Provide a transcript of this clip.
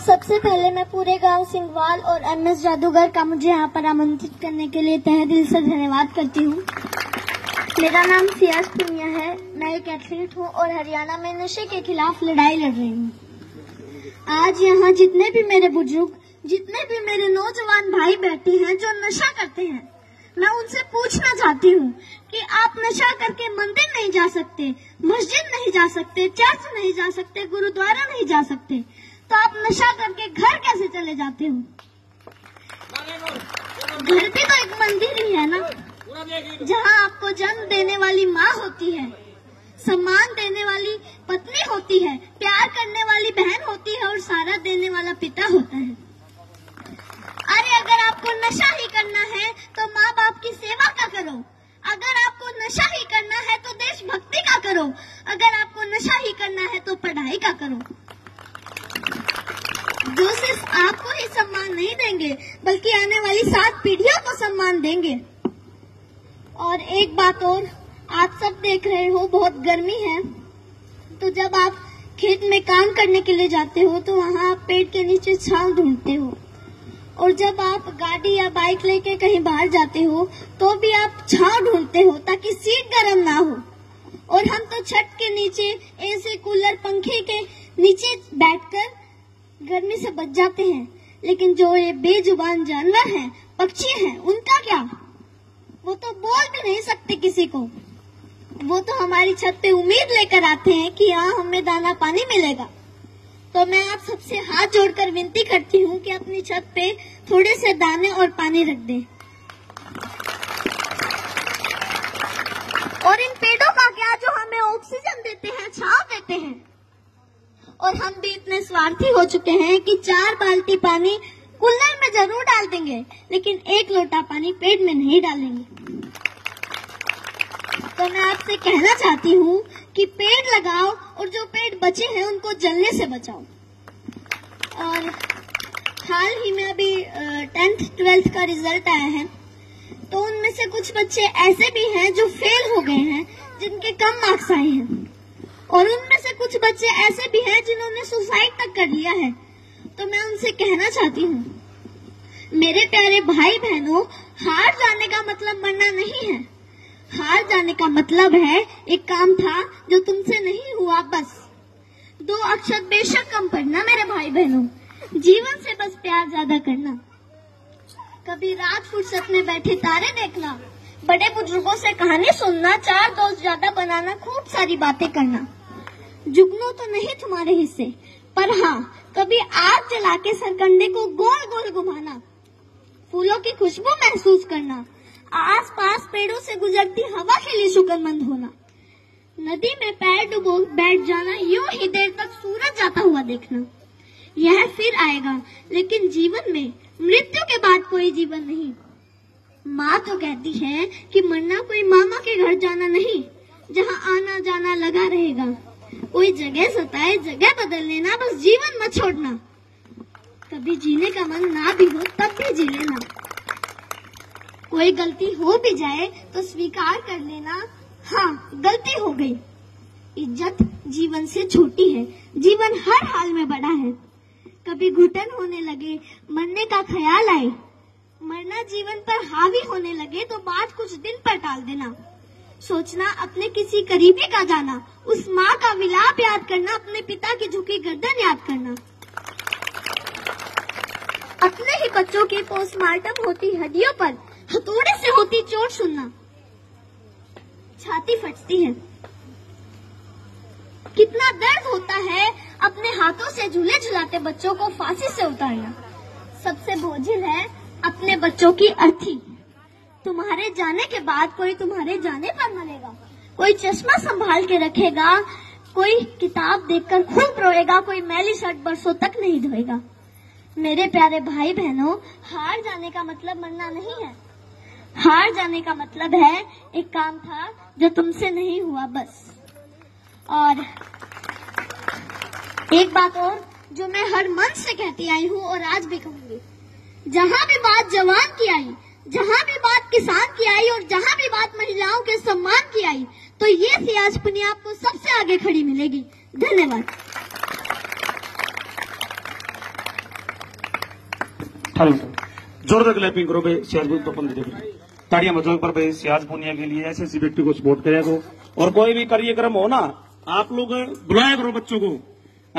सबसे पहले मैं पूरे गांव सिंघवाल और एमएस जादूगर का मुझे यहाँ पर आमंत्रित करने के लिए तहे दिल से धन्यवाद करती हूँ। मेरा नाम सियाज पुनिया है। मैं एक एथलीट हूँ और हरियाणा में नशे के खिलाफ लड़ाई लड़ रही हूँ। आज यहाँ जितने भी मेरे बुजुर्ग, जितने भी मेरे नौजवान भाई बैठे हैं जो नशा करते हैं, मैं उनसे पूछना चाहती हूँ कि आप नशा करके मंदिर नहीं जा सकते, मस्जिद नहीं जा सकते, चर्च नहीं जा सकते, गुरुद्वारा नहीं जा सकते, तो आप नशा करके घर कैसे चले जाते हो? घर भी तो एक मंदिर ही है ना, जहाँ आपको जन्म देने वाली माँ होती है, सम्मान देने वाली पत्नी होती है, प्यार करने वाली बहन होती है और सहारा देने वाला पिता होता है। अरे अगर आपको नशा ही करना है तो माँ बाप की सेवा का करो। अगर आपको नशा ही करना है तो देशभक्ति का करो। अगर आपको नशा ही करना है तो पढ़ाई का करो। जो सिर्फ आपको ही सम्मान नहीं देंगे बल्कि आने वाली 7 पीढ़ियों को सम्मान देंगे। और एक बात और, आप सब देख रहे हो बहुत गर्मी है, तो जब आप खेत में काम करने के लिए जाते हो तो वहाँ आप पेड़ के नीचे छांव ढूंढते हो, और जब आप गाड़ी या बाइक लेके कहीं बाहर जाते हो तो भी आप छांव ढूंढते हो ताकि सीट गर्म ना हो। और हम तो छत के नीचे एसी, कूलर, पंखे के नीचे बैठकर गर्मी से बच जाते हैं। लेकिन जो ये बेजुबान जानवर हैं, पक्षी हैं, उनका क्या? वो तो बोल भी नहीं सकते किसी को। वो तो हमारी छत पे उम्मीद लेकर आते हैं कि यहाँ हमें दाना पानी मिलेगा। तो मैं आप सबसे हाथ जोड़कर विनती करती हूँ कि अपनी छत पे थोड़े से दाने और पानी रख दें। और इन पेड़ों का क्या जो हमें ऑक्सीजन देते हैं, छांव देते हैं। और हम भी इतने स्वार्थी हो चुके हैं कि 4 बाल्टी पानी कूलर में जरूर डाल देंगे, लेकिन 1 लोटा पानी पेड़ में नहीं डालेंगे। तो मैं आपसे कहना चाहती हूँ कि पेड़ लगाओ और जो पेड़ बचे हैं उनको जलने से बचाओ। और हाल ही में अभी 10th 12th का रिजल्ट आया है, तो उनमें से कुछ बच्चे ऐसे भी हैं जो फेल हो गए हैं, जिनके कम मार्क्स आए हैं, और उनमें से कुछ बच्चे ऐसे भी हैं जिन्होंने सुसाइड तक कर लिया है। तो मैं उनसे कहना चाहती हूँ, मेरे प्यारे भाई बहनों, हार जाने का मतलब मरना नहीं है। हार जाने का मतलब है एक काम था जो तुमसे नहीं हुआ, बस 2 अक्षर बेशक कम पढ़ना मेरे भाई बहनों। जीवन से बस प्यार ज्यादा करना। कभी रात फुर्सत में बैठे तारे देखना, बड़े बुजुर्गों से कहानी सुनना, 4 दोस्त ज्यादा बनाना, खूब सारी बातें करना। जुगनू तो नहीं तुम्हारे हिस्से, पर हाँ कभी आग जला के सरकंडे को गोल गोल घुमाना, फूलों की खुशबू महसूस करना, आसपास पेड़ों से गुजरती हवा के लिए शुक्रमंद होना, नदी में पैर डुबो बैठ जाना, यूं ही देर तक सूरज जाता हुआ देखना। यह फिर आएगा, लेकिन जीवन में मृत्यु के बाद कोई जीवन नहीं। माँ तो कहती है कि मरना कोई मामा के घर जाना नहीं, जहाँ आना जाना लगा रहेगा। कोई जगह सताए जगह बदल लेना, बस जीवन मत छोड़ना। कभी जीने का मन ना भी हो तब भी जी लेना। कोई गलती हो भी जाए तो स्वीकार कर लेना, हाँ गलती हो गई। इज्जत जीवन से छोटी है, जीवन हर हाल में बड़ा है। कभी घुटन होने लगे, मरने का ख्याल आए, मरना जीवन पर हावी होने लगे तो बात कुछ दिन पर टाल देना। सोचना अपने किसी करीबी का जाना, उस माँ का विलाप याद करना, अपने पिता की झुकी गर्दन याद करना। अपने ही बच्चों की पोस्टमार्टम होती हड्डियों पर हथौड़े से होती चोट सुनना, छाती फटती है। कितना दर्द होता है अपने हाथों से झूले झुलाते बच्चों को फांसी से उतारना। सबसे बोझिल है अपने बच्चों की अर्थी। तुम्हारे जाने के बाद कोई तुम्हारे जाने पर मरेगा, कोई चश्मा संभाल के रखेगा, कोई किताब देखकर खूब रोएगा, कोई मैली शर्ट बरसों तक नहीं धोएगा। मेरे प्यारे भाई बहनों, हार जाने का मतलब मरना नहीं है। हार जाने का मतलब है एक काम था जो तुमसे नहीं हुआ, बस। और एक बात और जो मैं हर मन से कहती आई हूँ और आज भी कहूंगी, जहाँ भी बात जवान की आई, जहाँ भी बात किसान की आई और जहाँ भी बात महिलाओं के सम्मान की आई, तो ये सियाज पुनिया आपको सबसे आगे खड़ी मिलेगी। धन्यवाद। सारे जोरदार क्लैपिंग करो भाई सियाज तो पंद्रह ताड़ियां बजाओ पर भाई सियाज पुनिया के लिए ऐसे व्यक्ति को सपोर्ट करेगा। और कोई भी कार्यक्रम हो ना, आप लोग बुलाया करो बच्चों को।